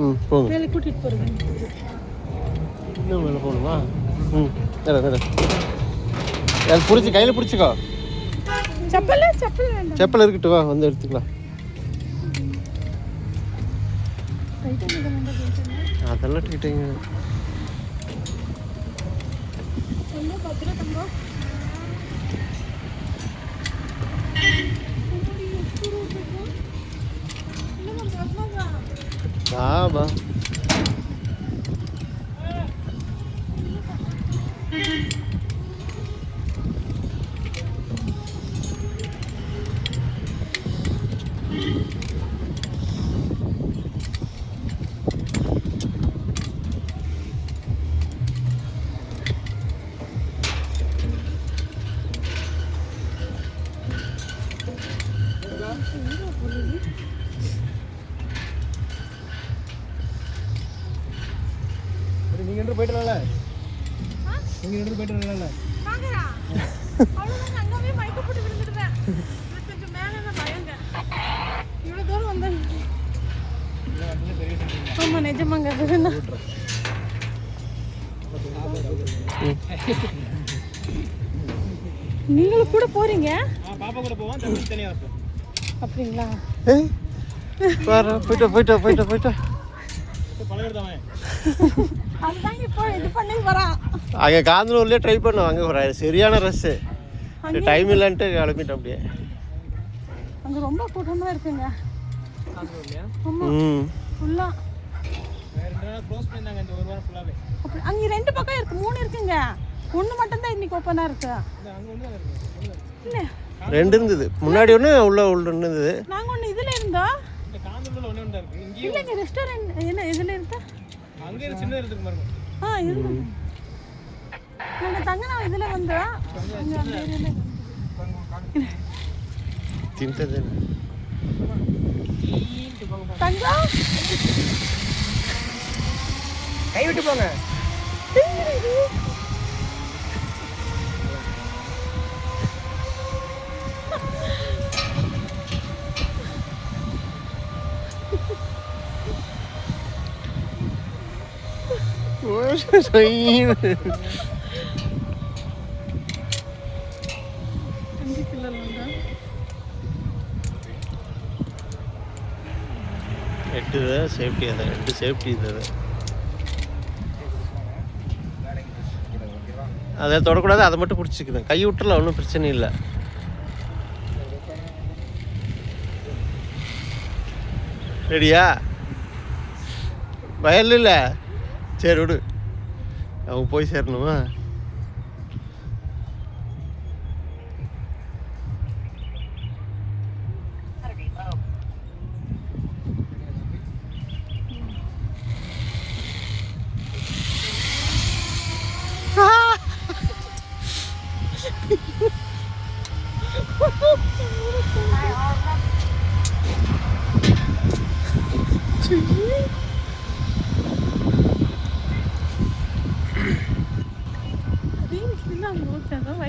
ம் போங்க. மேலே கூட்டிகிட்டு போகிறது. இன்னும் மேலே போகணுமா? ம் வேற வேற அது பிடிச்சி கையில் பிடிச்சிக்கோ. செப்பல் வேண்டாம். செப்பல் இருக்கட்டும், வா வந்து எடுத்துக்கலாம். அதெல்லாம் டைட்டாங்க. பா நீங்க ரெண்டு போயிட்டு வரல. நீங்க ரெண்டு போயிட்டு வரல. வாங்கடா. அவ்வளவுதான், அங்கவே மைக்க போட்டு விழுந்துட்டேன். கொஞ்சம் மேல தான் பயங்க. இவ்வளவு தூரம் வந்தேன். ஆமா நிஜமாங்க அதுதான். நீங்களும் கூட போறீங்க? பாப்பா கூட போவோம், தம்பி தனியா இருப்போம். அப்படிங்களா? ஏய் பாரு, போய்ட்டா பழகிறதாமே. அதுதான் இப்போ இது பண்ணி வரான். அங்கே காந்தலூர்லேயே ட்ரை பண்ணோம். அங்கே ஒரு சரியான ரஷ்ஷு, டைம் இல்லைன்ட்டு கிளம்பிட்டோம் அப்படியே. அங்கே ரொம்ப கூட்டமாக இருக்குங்க. ம் ஃபுல்லாக க்ளோஸ் பண்ணிருந்தாங்க இந்த ஒரு வாரம் ஃபுல்லாவே. அப்படி அங்கே 2 பக்கம் இருக்கு, 3 இருக்குங்க. ஒன்று மட்டும்தான் இன்னைக்கு ஓப்பனாக இருக்கு. அங்கே ஒன்று தான் இருக்கு. இல்லை 2 இருந்தது, முன்னாடி ஒன்று உள்ள இருந்தது. நாங்கள் ஒன்று இதில் இருந்தோம். இந்த காந்தூர்ல ஒன்று ஒன்று இருக்கு. இங்கே இல்லைங்க ரெஸ்டாரண்ட் என்ன இதில் இருக்கா? அங்கே சின்ன இடத்துக்கு பாருங்க. இருந்தோம். நாங்கள் தங்கணும் இதில் வந்தோம். அங்கே அந்த ஏரியாவில் தின்றது தங்கம் கை விட்டு போங்க. சேஃப்டி அதை 2 சேஃப்டி இது. அதை தொடக்கூடாது, அதை மட்டும் பிடிச்சிக்குது. கை விட்டுறல, ஒன்றும் பிரச்சனை இல்லை. ரெடியா? வயல் இல்லை, சரி விடு, அவங்க போய் சேரணுமா?